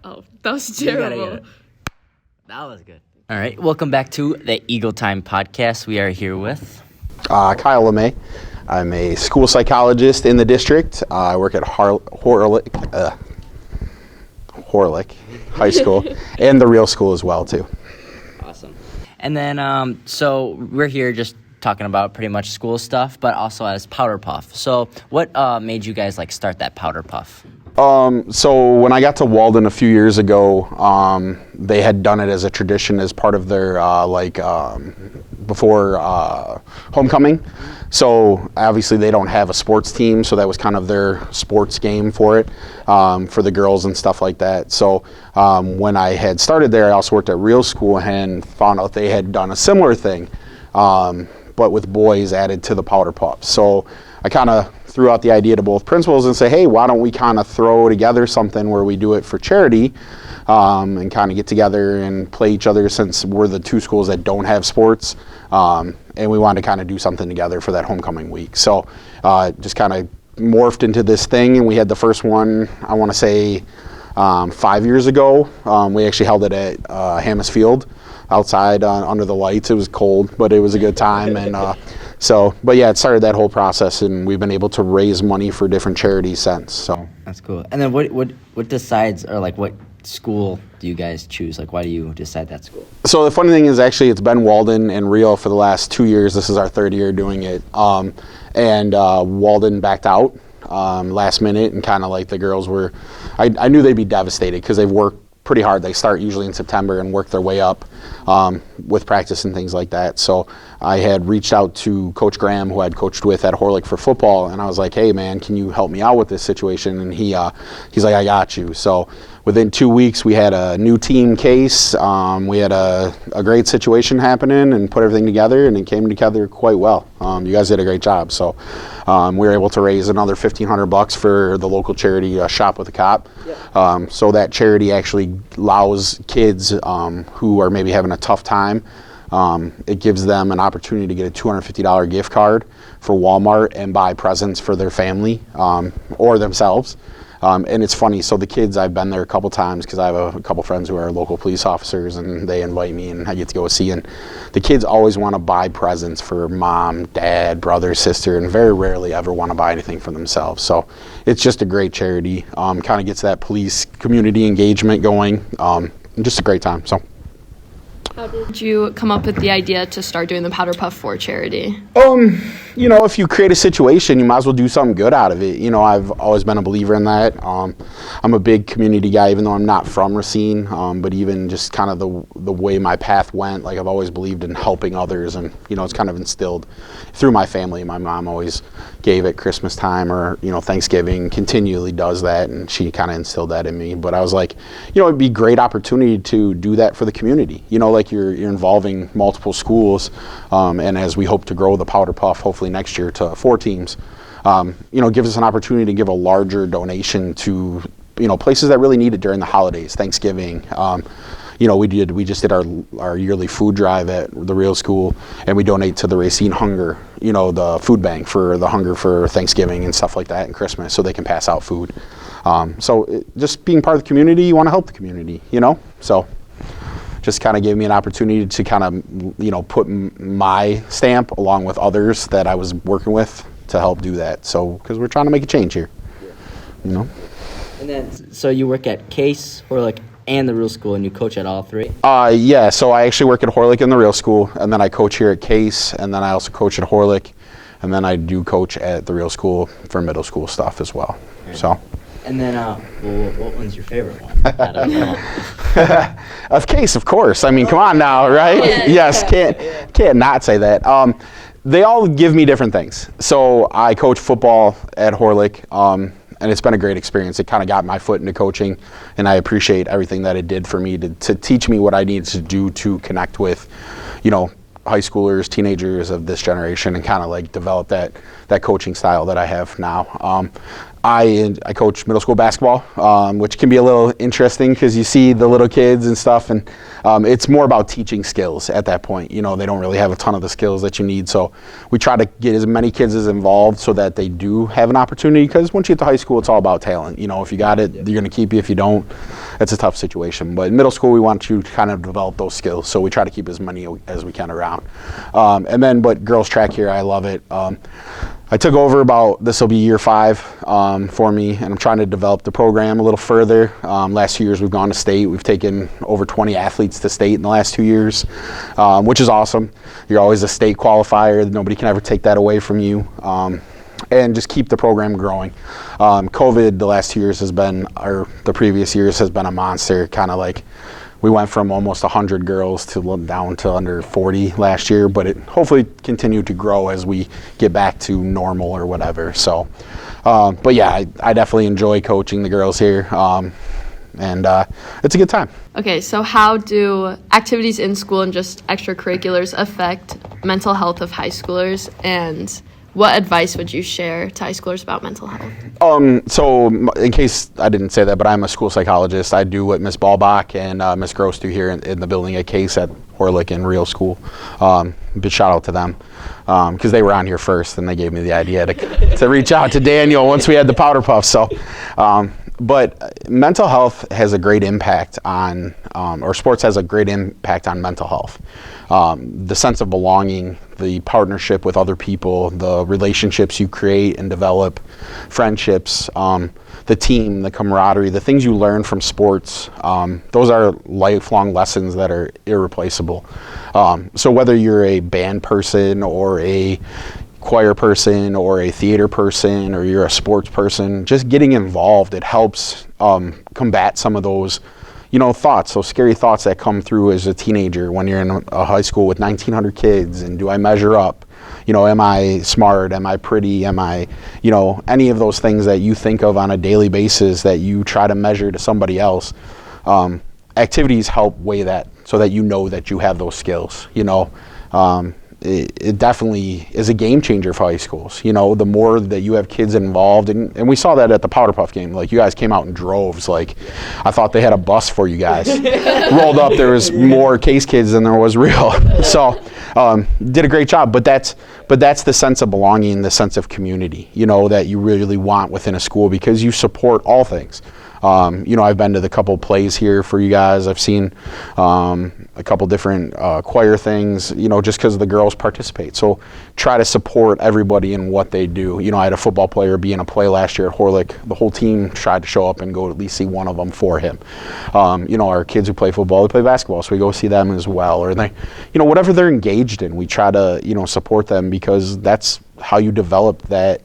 Oh, that was You gotta terrible. get it. That was good. All right, welcome back to the Eagle Time podcast. We are here with Kyle LaMay. I'm a school psychologist in the district. I work at Horlick High School and the real school as well, too. Awesome. And then, so we're here just talking about pretty much school stuff, but also as Powder Puff. So what made you guys start that Powder Puff? So when I got to Walden a few years ago, they had done it as a tradition as part of their before homecoming. So obviously they don't have a sports team, so that was kind of their sports game for it, for the girls and stuff like that. So when I had started there, I also worked at Real School and found out they had done a similar thing, but with boys added to the Powder Puff. So I kind of threw out the idea to both principals and say, hey, why don't we kind of throw together something where we do it for charity, and kind of get together and play each other, since we're the two schools that don't have sports, and we wanted to kind of do something together for that homecoming week. So just kind of morphed into this thing, and we had the first one, I want to say 5 years ago. We actually held it at Hammis Field outside under the lights. It was cold, but it was a good time. And but yeah, it started that whole process, and we've been able to raise money for different charities since. So That's cool. And then what decides, or what school do you guys choose? Why do you decide that school? So the funny thing is, actually, it's been Walden and Rio for the last 2 years. This is our third year doing it. And Walden backed out last minute, and kind of the girls were, I knew they'd be devastated because they've worked pretty hard. They start usually in September and work their way up with practice and things like that. So I had reached out to Coach Graham, who I'd coached with at Horlick for football, and I was like, hey man, can you help me out with this situation? And he's like, I got you. So within 2 weeks, we had a new team case. We had a great situation happening and put everything together, and it came together quite well. You guys did a great job. So we were able to raise another $1,500 for the local charity, Shop with a Cop. Yeah. So that charity actually allows kids who are maybe having a tough time. It gives them an opportunity to get a $250 gift card for Walmart and buy presents for their family or themselves. And it's funny, so the kids, I've been there a couple times because I have a couple friends who are local police officers, and they invite me and I get to go see. And the kids always want to buy presents for mom, dad, brother, sister, and very rarely ever want to buy anything for themselves. So it's just a great charity. Kind of gets that police community engagement going. Just a great time. So. How did you come up with the idea to start doing the Powder Puff for charity? If you create a situation, you might as well do something good out of it. I've always been a believer in that. I'm a big community guy, even though I'm not from Racine, but even just kind of the way my path went, I've always believed in helping others, and, it's kind of instilled through my family. My mom always gave at Christmas time or, Thanksgiving, continually does that, and she kind of instilled that in me. But I was like, it'd be a great opportunity to do that for the community. You're involving multiple schools, and as we hope to grow the Powder Puff, hopefully next year to 4 teams, gives us an opportunity to give a larger donation to, places that really need it during the holidays, Thanksgiving. We just did our yearly food drive at the Real School, and we donate to the Racine Hunger, the food bank for the hunger for Thanksgiving and stuff like that, and Christmas, so they can pass out food. Just being part of the community, you want to help the community, so just kind of gave me an opportunity to kind of, put my stamp along with others that I was working with to help do that. So, because we're trying to make a change here, And then, so you work at Case, Horlick, and the Real School, and you coach at all 3? Yeah, so I actually work at Horlick and the Real School, and then I coach here at Case, and then I also coach at Horlick, and then I do coach at the Real School for middle school stuff as well. Okay. So. And then, what one's your favorite one? I don't know. Of Case, of course. I mean, come on now, right? Yes, can't not say that. They all give me different things. So I coach football at Horlick, and it's been a great experience. It kind of got my foot into coaching, and I appreciate everything that it did for me to teach me what I needed to do to connect with, high schoolers, teenagers of this generation, and kind of develop that coaching style that I have now. I coach middle school basketball, which can be a little interesting because you see the little kids and stuff, and it's more about teaching skills at that point. They don't really have a ton of the skills that you need, so we try to get as many kids as involved so that they do have an opportunity, because once you get to high school, it's all about talent. If you got it, they're going to keep you. If you don't, it's a tough situation. But in middle school, we want you to kind of develop those skills, so we try to keep as many as we can around. But girls track here, I love it. I took over this will be year 5 for me, and I'm trying to develop the program a little further. Last 2 years we've gone to state. We've taken over 20 athletes to state in the last 2 years, which is awesome. You're always a state qualifier. Nobody can ever take that away from you. And just keep the program growing. COVID the last 2 years the previous years has been a monster, kind of like we went from almost 100 girls down to under 40 last year, but it hopefully continued to grow as we get back to normal or whatever. So, but yeah, I definitely enjoy coaching the girls here, and it's a good time. Okay, so how do activities in school and just extracurriculars affect mental health of high schoolers, and what advice would you share to high schoolers about mental health? So in case I didn't say that, but I'm a school psychologist. I do what Ms. Ballbach and Ms. Gross do here in the building at Case at Horlick and Rio School. Big shout out to them because they were on here first and they gave me the idea to reach out to Daniel once we had the powder puff. So, but mental health has a great impact on, or sports has a great impact on mental health. The sense of belonging, the partnership with other people, the relationships you create and develop, friendships, the team, the camaraderie, the things you learn from sports, those are lifelong lessons that are irreplaceable. So whether you're a band person or a choir person or a theater person or you're a sports person, just getting involved, it helps combat some of those thoughts, those scary thoughts that come through as a teenager when you're in a high school with 1,900 kids, and do I measure up? Am I smart? Am I pretty? Am I, any of those things that you think of on a daily basis that you try to measure to somebody else. Activities help weigh that so that you know that you have those skills, It definitely is a game changer for high schools. The more that you have kids involved, and we saw that at the Powder Puff game. Like, you guys came out in droves. Like, I thought they had a bus for you guys. Rolled up, there was more Case kids than there was real. So, did a great job. But that's the sense of belonging, the sense of community, that you really want within a school, because you support all things. I've been to the couple plays here for you guys. I've seen a couple different choir things, just because the girls participate. So try to support everybody in what they do. I had a football player be in a play last year at Horlick. The whole team tried to show up and go at least see one of them for him. Our kids who play football, they play basketball, so we go see them as well. Or they, whatever they're engaged in, we try to, support them, because that's how you develop that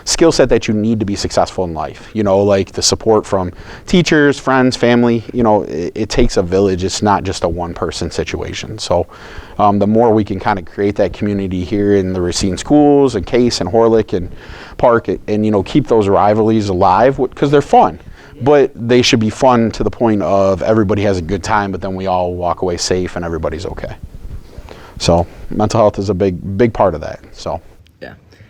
skill set that you need to be successful in life. Like the support from teachers, friends, family. It takes a village. It's not just a one-person situation. So the more we can kind of create that community here in the Racine schools and Case and Horlick and Park, and keep those rivalries alive, because they're fun. But they should be fun to the point of everybody has a good time, but then we all walk away safe and everybody's okay. So mental health is a big part of that. So.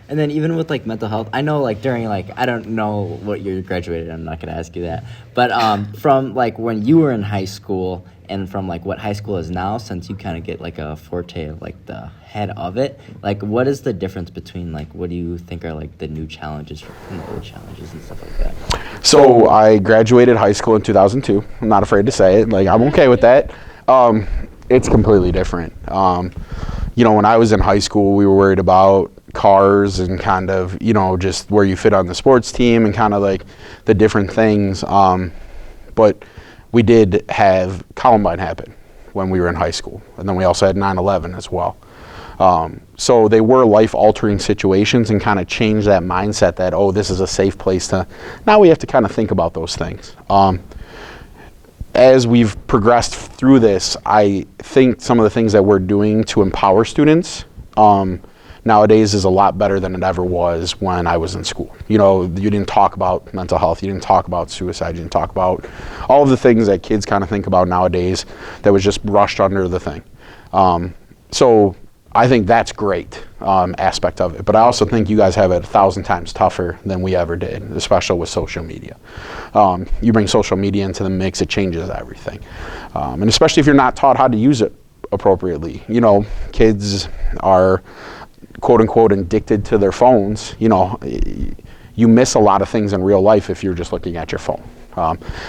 And then even with, mental health, I know, during, I don't know what year you graduated, I'm not going to ask you that. But from, when you were in high school and from, what high school is now, since you kind of get, a forte of, the head of it, what is the difference between, what do you think are, the new challenges from the old challenges and stuff like that? So I graduated high school in 2002. I'm not afraid to say it. I'm okay with that. It's completely different. When I was in high school, we were worried about cars and kind of, just where you fit on the sports team and kind of the different things. But we did have Columbine happen when we were in high school. And then we also had 9/11 as well. So they were life-altering situations, and kind of changed that mindset that, this is a safe place to, now we have to kind of think about those things. As we've progressed through this, I think some of the things that we're doing to empower students nowadays is a lot better than it ever was when I was in school. You didn't talk about mental health, you didn't talk about suicide, you didn't talk about all of the things that kids kind of think about nowadays that was just brushed under the thing. So I think that's great aspect of it. But I also think you guys have it 1,000 times tougher than we ever did, especially with social media. You bring social media into the mix, it changes everything. And especially if you're not taught how to use it appropriately. Kids are quote unquote addicted to their phones. You miss a lot of things in real life if you're just looking at your phone.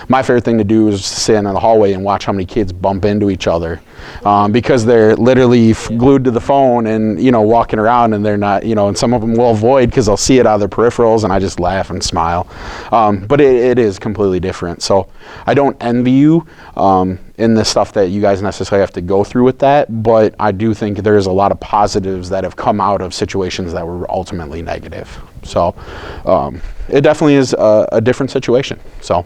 My favorite thing to do is stand in the hallway and watch how many kids bump into each other because they're literally glued to the phone and, you know, walking around, and they're not, you know, and some of them will avoid because they'll see it out of their peripherals, and I just laugh and smile. But it is completely different. So I don't envy you in the stuff that you guys necessarily have to go through with that, but I do think there's a lot of positives that have come out of situations that were ultimately negative. So it definitely is a different situation. So.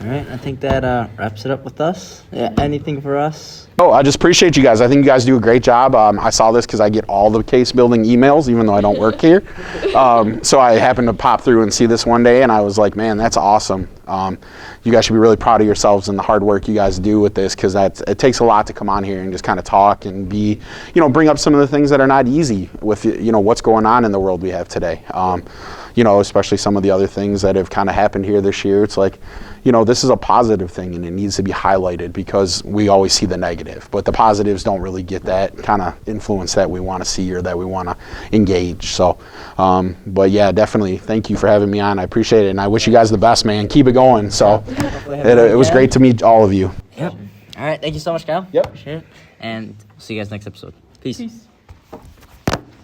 All right, I think that wraps it up with us. Yeah, anything for us? Oh, I just appreciate you guys. I think you guys do a great job. I saw this because I get all the case building emails, even though I don't work here. So I happened to pop through and see this one day, and I was like, man, that's awesome. You guys should be really proud of yourselves and the hard work you guys do with this, because it takes a lot to come on here and just kind of talk and be, you know, bring up some of the things that are not easy with, you know, what's going on in the world we have today. You know, especially some of the other things that have kind of happened here this year. It's like, you know, this is a positive thing, and it needs to be highlighted because we always see the negative, but the positives don't really get that kind of influence that we want to see or that we want to engage. So, but yeah, definitely thank you for having me on. I appreciate it, and I wish you guys the best, man. Keep it going. So it was great to meet all of you. Yep. All right, thank you so much, Kyle. Yep. Appreciate it. And see you guys next episode. Peace.